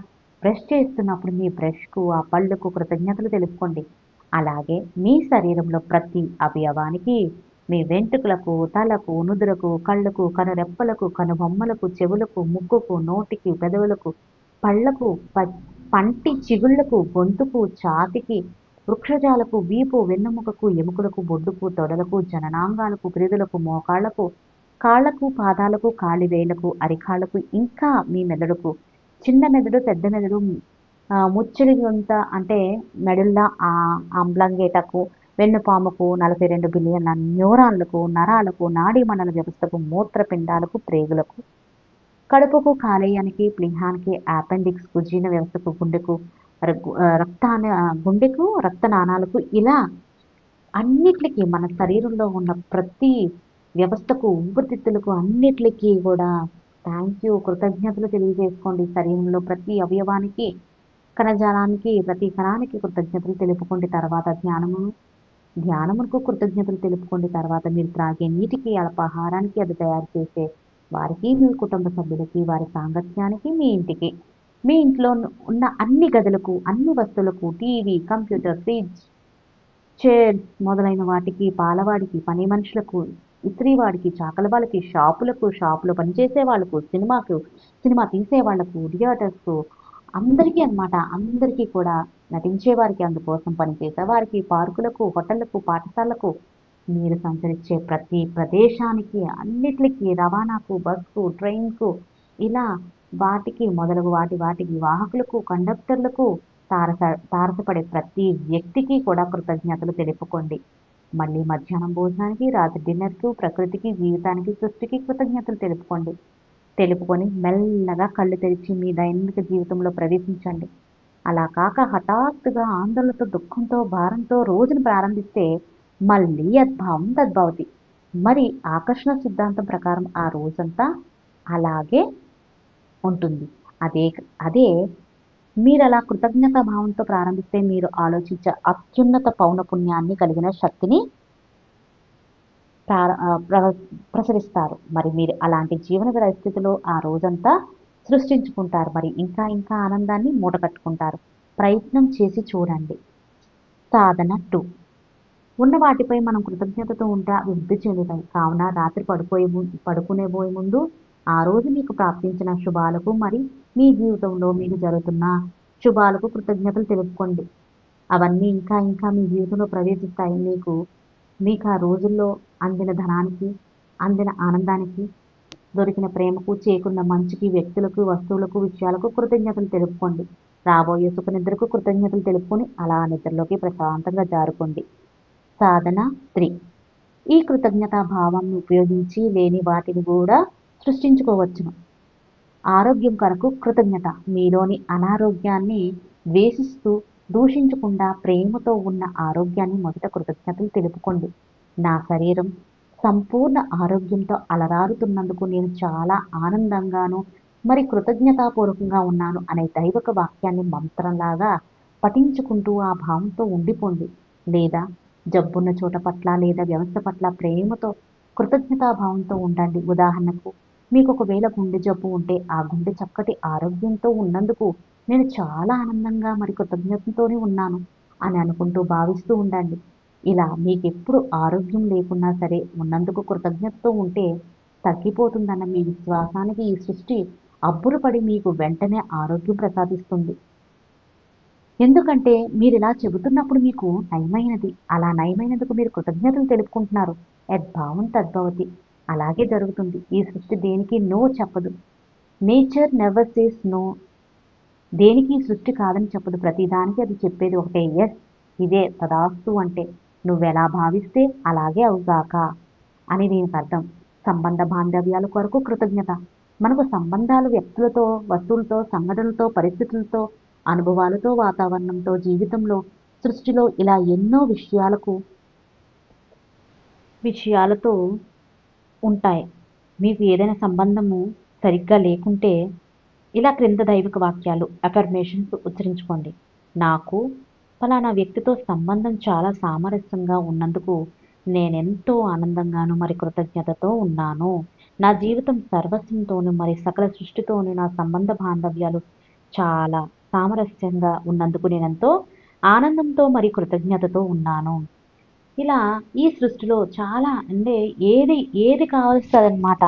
బ్రష్ చేస్తున్నప్పుడు మీ బ్రష్కు ఆ పళ్ళకు కృతజ్ఞతలు తెలుపుకోండి. అలాగే మీ శరీరంలో ప్రతి అవయవానికి మీ వెంట్రుకలకు, తలకు, నుదురకు, కళ్ళకు, కనురెప్పలకు, కనుబొమ్మలకు, చెవులకు, ముక్కుకు, నోటికి, పెదవులకు, పళ్ళకు, పంటి చిగుళ్లకు, గొంతుకు, ఛాతీకి, వృక్షజాలకు, వీపు, వెన్నెముకకు, ఎముకలకు, బొడ్డుకు, తొడలకు, జననాంగాలకు, గ్రీదులకు, మోకాళ్లకు, కాళ్లకు, పాదాలకు, కాలివేళ్లకు, అరికాళ్లకు, ఇంకా మీ మెదడుకు, చిన్న మెదడు, పెద్ద మెదడు, ముచ్చెలి గుంత అంటే మెడుల్ల ఆమ్లంగేటకు, వెన్నుపాముకు, 42 బిలియన్ల న్యూరాన్లకు, నరాలకు, నాడీమండల వ్యవస్థకు, మూత్రపిండాలకు, ప్రేగులకు, కడుపుకు, కాలేయానికి, ప్లీహానికి, అపెండిక్స్కు, జీర్ణ వ్యవస్థకు, గుండెకు, రక్తనాళాలకు, ఇలా అన్నిట్లికి మన శరీరంలో ఉన్న ప్రతి వ్యవస్థకు, ఊపిరితిత్తులకు అన్నిట్లికి కూడా థ్యాంక్ యూ కృతజ్ఞతలు తెలియజేసుకోండి. శరీరంలో ప్రతి అవయవానికి, కణజాలానికి, ప్రతి కణానికి కృతజ్ఞతలు తెలుపుకోండి. తర్వాత ధ్యానమునకు కృతజ్ఞతలు తెలుపుకోండి. తర్వాత మీరు త్రాగే నీటికి, అల్పాహారానికి, అది తయారు చేసే వారికి, మీ కుటుంబ సభ్యులకి, వారి సాంగత్యానికి, మీ ఇంటికి, మీ ఇంట్లో ఉన్న అన్ని గదులకు, అన్ని వస్తువులకు, టీవీ, కంప్యూటర్, ఫ్రిడ్జ్, చైర్స్ మొదలైన వాటికి, పాలవాడికి, పని మనుషులకు, ఇస్త్రీవాడికి, చాకలి షాపులకు, షాపులో పనిచేసే వాళ్ళకు, సినిమా తీసే వాళ్లకు, థియేటర్స్కు, అందరికీ అన్నమాట. అందరికీ కూడా నటించే వారికి, అందుకోసం పనిచేసే వారికి, పార్కులకు, హోటళ్లకు, పాఠశాలకు, మీరు సంచరించే ప్రతి ప్రదేశానికి, అన్నిట్లికి, రవాణాకు, బస్కు, ట్రైన్కు, ఇలా వాటికి మొదలగు వాటికి వాహకులకు, కండక్టర్లకు, తారసపడే ప్రతి వ్యక్తికి కూడా కృతజ్ఞతలు తెలుపుకోండి. మళ్ళీ మధ్యాహ్నం భోజనానికి, రాత్రి డిన్నర్కు, ప్రకృతికి, జీవితానికి, సృష్టికి కృతజ్ఞతలు తెలుపుకొని మెల్లగా కళ్ళు తెరిచి మీ దైనందిక జీవితంలో ప్రవేశించండి. అలా కాక హఠాత్తుగా ఆందోళనతో, దుఃఖంతో, భారంతో రోజును ప్రారంభిస్తే మళ్ళీ యద్భావం తద్భవతి. మరి ఆకర్షణ సిద్ధాంతం ప్రకారం ఆ రోజంతా అలాగే ఉంటుంది. అదే మీరలా కృతజ్ఞతా భావంతో ప్రారంభిస్తే మీరు ఆలోచించే అత్యున్నత పౌనఃపున్యాన్ని కలిగిన శక్తిని ప్రసరిస్తారు. మరి మీరు అలాంటి జీవన పరిస్థితిలో ఆ రోజంతా సృష్టించుకుంటారు. మరి ఇంకా ఆనందాన్ని మూటకట్టుకుంటారు. ప్రయత్నం చేసి చూడండి. సాధన 2. ఉన్న వాటిపై మనం కృతజ్ఞతతో ఉంటే అవి వృద్ధి చెందుతాయి. కావున రాత్రి పడుకునేబోయే ముందు ఆ రోజు మీకు ప్రాప్తించిన శుభాలకు, మరి మీ జీవితంలో మీకు జరుగుతున్న శుభాలకు కృతజ్ఞతలు తెలుపుకోండి. అవన్నీ ఇంకా మీ జీవితంలో ప్రవేశిస్తాయి. మీకు ఆ రోజుల్లో అందిన ధనానికి, అందిన ఆనందానికి, దొరికిన ప్రేమకు, చేకున్న మంచికి, వ్యక్తులకు, వస్తువులకు, విషయాలకు కృతజ్ఞతలు తెలుపుకోండి. రాబోయే సుఖనిద్రకు కృతజ్ఞతలు తెలుపుకొని అలా నిద్రలోకి ప్రశాంతంగా జారుకోండి. సాధన 3. ఈ కృతజ్ఞతా భావాన్ని ఉపయోగించి లేని వాటిని కూడా సృష్టించుకోవచ్చును. ఆరోగ్యం కొరకు కృతజ్ఞత. మీలోని అనారోగ్యాన్ని ద్వేషిస్తూ, దూషించకుండా ప్రేమతో ఉన్న ఆరోగ్యాన్ని మొదట కృతజ్ఞతలు తెలుపుకోండి. నా శరీరం సంపూర్ణ ఆరోగ్యంతో అలరారుతున్నందుకు నేను చాలా ఆనందంగాను, మరి కృతజ్ఞతాపూర్వకంగా ఉన్నాను అనే దైవక వాక్యాన్ని మంత్రంలాగా పఠించుకుంటూ ఆ భావంతో ఉండిపోండి. లేదా జబ్బున్న చోట పట్ల లేదా వ్యవస్థ పట్ల ప్రేమతో కృతజ్ఞతాభావంతో ఉండండి. ఉదాహరణకు, మీకు ఒకవేళ గుండె జబ్బు ఉంటే ఆ గుండె చక్కటి ఆరోగ్యంతో ఉన్నందుకు నేను చాలా ఆనందంగా మరి కృతజ్ఞతతోనే ఉన్నాను అని అనుకుంటూ భావిస్తూ ఉండండి. ఇలా మీకెప్పుడు ఆరోగ్యం లేకున్నా సరే ఉన్నందుకు కృతజ్ఞతతో ఉంటే తగ్గిపోతుందన్న మీ విశ్వాసానికి ఈ సృష్టి అబ్బురపడి మీకు వెంటనే ఆరోగ్యం ప్రసాదిస్తుంది. ఎందుకంటే మీరిలా చెబుతున్నప్పుడు మీకు నయమైనది. అలా నయమైనందుకు మీరు కృతజ్ఞతలు తెలుపుకుంటున్నారు. యద్భావం తద్భవతి. అలాగే జరుగుతుంది. ఈ సృష్టి దేనికి నో చెప్పదు. Nature never says no. దేనికి సృష్టి కాదని చెప్పదు. ప్రతిదానికి అది చెప్పేది ఒకటే, ఎస్, ఇదే తదాస్తు అంటే. నువ్వెలా భావిస్తే అలాగే అవుగాక అని దీనికి అర్థం. సంబంధ బాంధవ్యాల కొరకు కృతజ్ఞత. మనకు సంబంధాలు వ్యక్తులతో, వస్తువులతో, సంఘటనలతో, పరిస్థితులతో, అనుభవాలతో, వాతావరణంతో, జీవితంలో, సృష్టిలో ఇలా ఎన్నో విషయాలతో ఉంటాయి. మీకు ఏదైనా సంబంధము సరిగ్గా లేకుంటే ఇలా క్రింద దైవిక వాక్యాలు, అఫర్మేషన్స్ ఉచ్చరించుకోండి. నాకు ఫలానా వ్యక్తితో సంబంధం చాలా సామరస్యంగా ఉన్నందుకు నేనెంతో ఆనందంగాను మరి కృతజ్ఞతతో ఉన్నాను. నా జీవితం సర్వస్వంతోను మరి సకల సృష్టితోను నా సంబంధ బాంధవ్యాలు చాలా సామరస్యంగా ఉన్నందుకు నేనెంతో ఆనందంతో మరి కృతజ్ఞతతో ఉన్నాను. ఇలా ఈ సృష్టిలో చాలా అంటే ఏది ఏది కావలస్తదనమాట.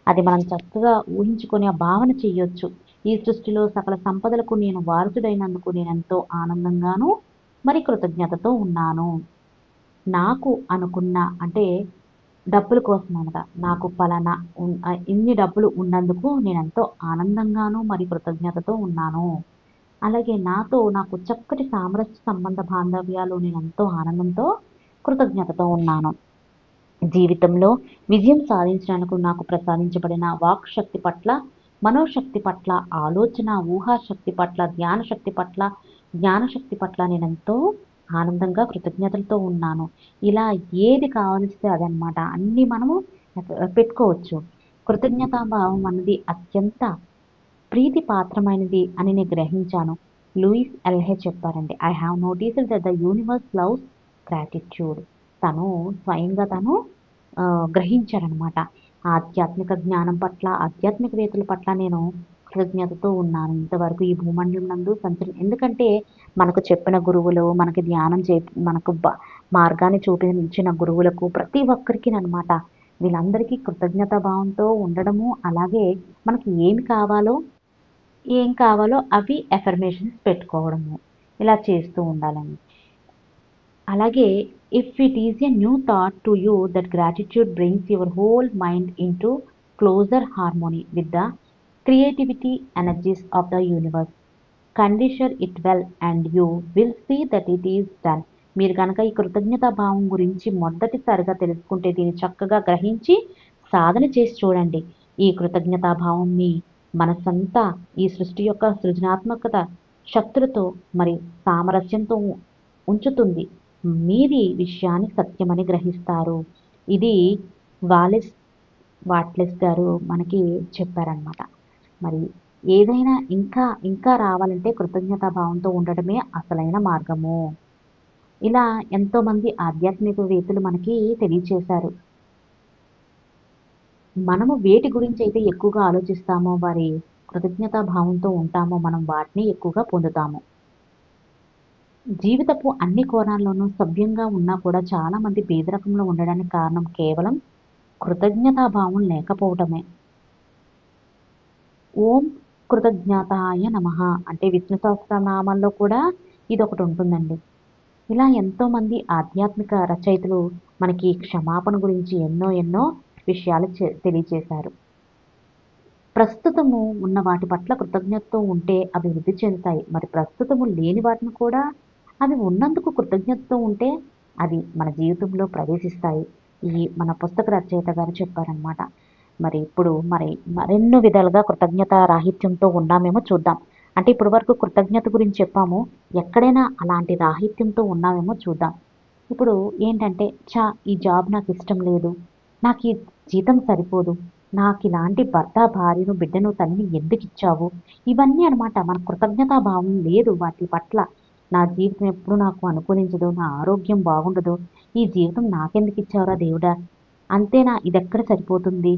అది మనం చక్కగా ఊహించుకొని ఆ భావన చెయ్యొచ్చు. ఈ సృష్టిలో సకల సంపదలకు నేను వారసుడైనందుకు నేనెంతో ఆనందంగాను, మరి కృతజ్ఞతతో ఉన్నాను. నాకు అనుకున్న అంటే డబ్బుల కోసమనగా నాకు పలానా ఇన్ని డబ్బులు ఉన్నందుకు నేనెంతో ఆనందంగాను, మరి కృతజ్ఞతతో ఉన్నాను. అలాగే నాతో నాకు చక్కటి సామరస్య సంబంధ బాంధవ్యాలు నేనెంతో ఆనందంతో, కృతజ్ఞతతో ఉన్నాను. జీవితంలో విజయం సాధించడానికి నాకు ప్రసాదించబడిన వాక్ శక్తి పట్ల, మనోశక్తి పట్ల, ఆలోచన, ఊహాశక్తి పట్ల, జ్ఞానశక్తి పట్ల నేనెంతో ఆనందంగా, కృతజ్ఞతలతో ఉన్నాను. ఇలా ఏది కావలిస్తే అదనమాట. అన్నీ మనము పెట్టుకోవచ్చు. కృతజ్ఞతాభావం అన్నది అత్యంత ప్రీతిపాత్రమైనది అని నేను గ్రహించాను. లూయిస్ ఎల్హే చెప్పారండి. I have noticed that the universe loves gratitude. తను స్వయంగా తను గ్రహించారనమాట. ఆధ్యాత్మిక జ్ఞానం పట్ల, ఆధ్యాత్మికవేత్తల పట్ల నేను కృతజ్ఞతతో ఉన్నాను. ఇంతవరకు ఈ భూమండలం నందు ఎందుకంటే మనకు చెప్పిన గురువులు, మనకి ధ్యానం మనకు మార్గాన్ని చూపించిన గురువులకు ప్రతి ఒక్కరికిననమాట. వీళ్ళందరికీ కృతజ్ఞతా భావంతో ఉండడము, అలాగే మనకి ఏం కావాలో అవి ఎఫర్మేషన్స్ పెట్టుకోవడము. ఇలా చేస్తూ ఉండాలండి. అలాగే if it is a new thought to you that gratitude brings your whole mind into closer harmony with the creativity energies of the universe. Condition it well and you will see that it is done. మీరు కనుక ఈ కృతజ్ఞతా భావం గురించి మొదటిసారిగా తెలుసుకుంటే దీన్ని చక్కగా గ్రహించి సాధన చేసి చూడండి. ఈ కృతజ్ఞతా భావం మీ మనసంతా ఈ సృష్టి యొక్క సృజనాత్మకత శక్తులతో మరి సామరస్యంతో ఉంచుతుంది. మీది విషయాన్ని సత్యమని గ్రహిస్తారు. ఇది వాలెస్ వాట్లెస్ గారు మనకి చెప్పారనమాట. మరి ఏదైనా ఇంకా ఇంకా రావాలంటే కృతజ్ఞతా భావంతో ఉండడమే అసలైన మార్గము. ఇలా ఎంతోమంది ఆధ్యాత్మికవేత్తలు మనకి తెలియచేశారు. మనము వేటి గురించి అయితే ఎక్కువగా ఆలోచిస్తామో, వారి కృతజ్ఞతా భావంతో ఉంటామో, మనం వాటిని ఎక్కువగా పొందుతాము. జీవితపు అన్ని కోణాల్లోనూ సవ్యంగా ఉన్నా కూడా చాలామంది పేదరికంలో ఉండడానికి కారణం కేవలం కృతజ్ఞతా భావం లేకపోవటమే. ఓం కృతజ్ఞతాయ నమః అంటే విష్ణు సహస్రనామాల్లో కూడా ఇదొకటి ఉంటుందండి. ఇలా ఎంతోమంది ఆధ్యాత్మిక రచయితలు మనకి క్షమాపణ గురించి ఎన్నో ఎన్నో విషయాలు తెలియచేశారు. ప్రస్తుతము ఉన్న వాటి పట్ల కృతజ్ఞతతో ఉంటే అవి వృద్ధి చెందుతాయి. మరి ప్రస్తుతము లేని వాటిని కూడా అవి ఉన్నందుకు కృతజ్ఞతతో ఉంటే అది మన జీవితంలో ప్రవేశిస్తాయి. ఈ మన పుస్తక రచయిత గారు చెప్పారనమాట. మరి ఇప్పుడు మరెన్నో విధాలుగా కృతజ్ఞత రాహిత్యంతో ఉన్నామేమో చూద్దాం. అంటే ఇప్పటి వరకు కృతజ్ఞత గురించి చెప్పాము. ఎక్కడైనా అలాంటి రాహిత్యంతో ఉన్నామేమో చూద్దాం. ఇప్పుడు ఏంటంటే ఈ జాబ్ నాకు ఇష్టం లేదు. నాకు ఈ జీతం సరిపోదు. నాకు ఇలాంటి భర్త, భార్యను, బిడ్డను, తల్లిని ఎందుకు ఇచ్చావు? ఇవన్నీ అనమాట. మన కృతజ్ఞతా భావం లేదు వాటి పట్ల. నా జీవితం ఎప్పుడు నాకు అనుకూలించదు. నా ఆరోగ్యం బాగుండదు. ఈ జీవితం నాకెందుకు ఇచ్చావురా దేవుడా? అంతేనా? ఇదెక్కడ సరిపోతుంది?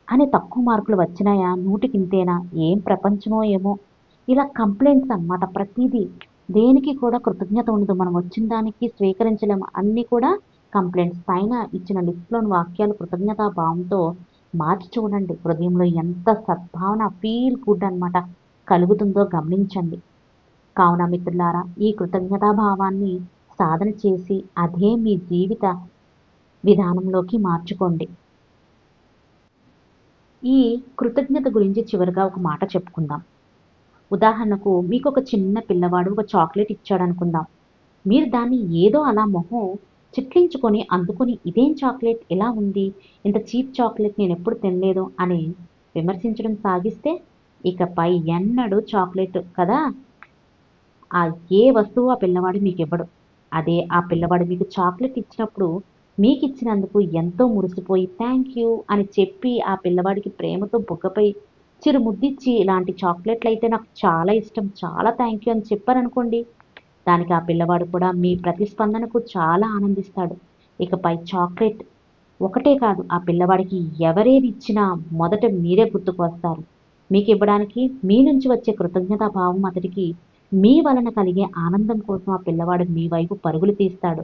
అని తక్కువ మార్కులు వచ్చినాయా? నూటికింతేనా? ఏం ప్రపంచమో ఏమో! ఇలా కంప్లెయింట్స్ అనమాట ప్రతీదీ. దేనికి కూడా కృతజ్ఞత ఉండదు. మనం వచ్చిన దానికి స్వీకరించలేము. అన్నీ కూడా కంప్లెయింట్స్. పైన ఇచ్చిన లిస్ట్‌లోని వాక్యాలు కృతజ్ఞతా భావంతో మార్చి చూడండి. హృదయంలో ఎంత సద్భావన ఫీల్ గుడ్ అనమాట కలుగుతుందో గమనించండి. కావున మిత్రులారా, ఈ కృతజ్ఞతా భావాన్ని సాధన చేసి అదే మీ జీవిత విధానంలోకి మార్చుకోండి. ఈ కృతజ్ఞత గురించి చివరగా ఒక మాట చెప్పుకుందాం. ఉదాహరణకు మీకొక చిన్న పిల్లవాడు ఒక చాక్లెట్ ఇచ్చాడనుకుందాం. మీరు దాన్ని ఏదో అలా మొహం చిట్లించుకొని అందుకొని ఇదేం చాక్లెట్ ఎలా ఉంది? ఇంత చీప్ చాక్లెట్ నేనెప్పుడు తినలేదు అని విమర్శించడం సాగిస్తే ఇకపై ఎన్నడూ చాక్లెట్ కదా ఏ వస్తువు ఆ పిల్లవాడు మీకివ్వడు. అదే ఆ పిల్లవాడు మీకు చాక్లెట్ ఇచ్చినప్పుడు మీకిచ్చినందుకు ఎంతో మురిసిపోయి థ్యాంక్ యూ అని చెప్పి ఆ పిల్లవాడికి ప్రేమతో బుగ్గపై చిరుముద్దిచ్చి ఇలాంటి చాక్లెట్లయితే నాకు చాలా ఇష్టం, చాలా థ్యాంక్ యూ అని చెప్పారనుకోండి. దానికి ఆ పిల్లవాడు కూడా మీ ప్రతిస్పందనకు చాలా ఆనందిస్తాడు. ఇకపై చాక్లెట్ ఒకటే కాదు ఆ పిల్లవాడికి ఎవరేది ఇచ్చినా మొదట మీరే గుర్తుకు వస్తారు. మీకు ఇవ్వడానికి మీ నుంచి వచ్చే కృతజ్ఞతా భావం అతడికి మీ వలన కలిగే ఆనందం కోసం ఆ పిల్లవాడు మీ వైపు పరుగులు తీస్తాడు.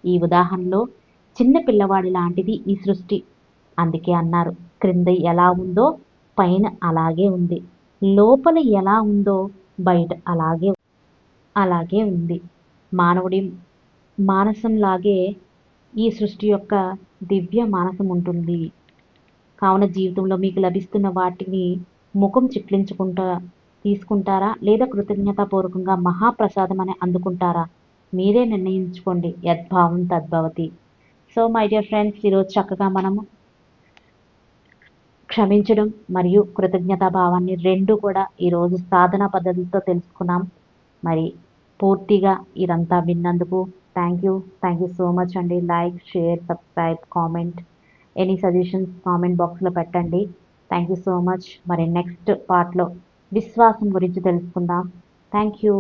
ఈ ఉదాహరణలో చిన్న పిల్లవాడి లాంటిది ఈ సృష్టి. అందుకే అన్నారు, క్రింద ఎలా ఉందో పైన అలాగే ఉంది, లోపల ఎలా ఉందో బయట అలాగే ఉంది. మానవుడి మానసంలాగే ఈ సృష్టి యొక్క దివ్య మానసం ఉంటుంది. కావున జీవితంలో మీకు లభిస్తున్న వాటిని ముఖం చిట్లించుకుంటా తీసుకుంటారా, లేదా కృతజ్ఞతాపూర్వకంగా మహాప్రసాదం అని అందుకుంటారా? మీరే నిర్ణయించుకోండి. యద్భావం తద్భవతి. సో మై డియర్ ఫ్రెండ్స్, ఈరోజు చక్కగా మనము క్షమించడం మరియు కృతజ్ఞతా భావాన్ని రెండు కూడా ఈరోజు సాధనా పద్ధతులతో తెలుసుకున్నాం. మరి పూర్తిగా ఇదంతా విన్నందుకు థ్యాంక్ యూ సో మచ్ అండి. Like, share, subscribe, comment, any suggestions comment బాక్స్లో పెట్టండి. Thank you so much. మరి నెక్స్ట్ పార్ట్లో విశ్వాసం గురించి తెలుసుకుందాం. Thank you.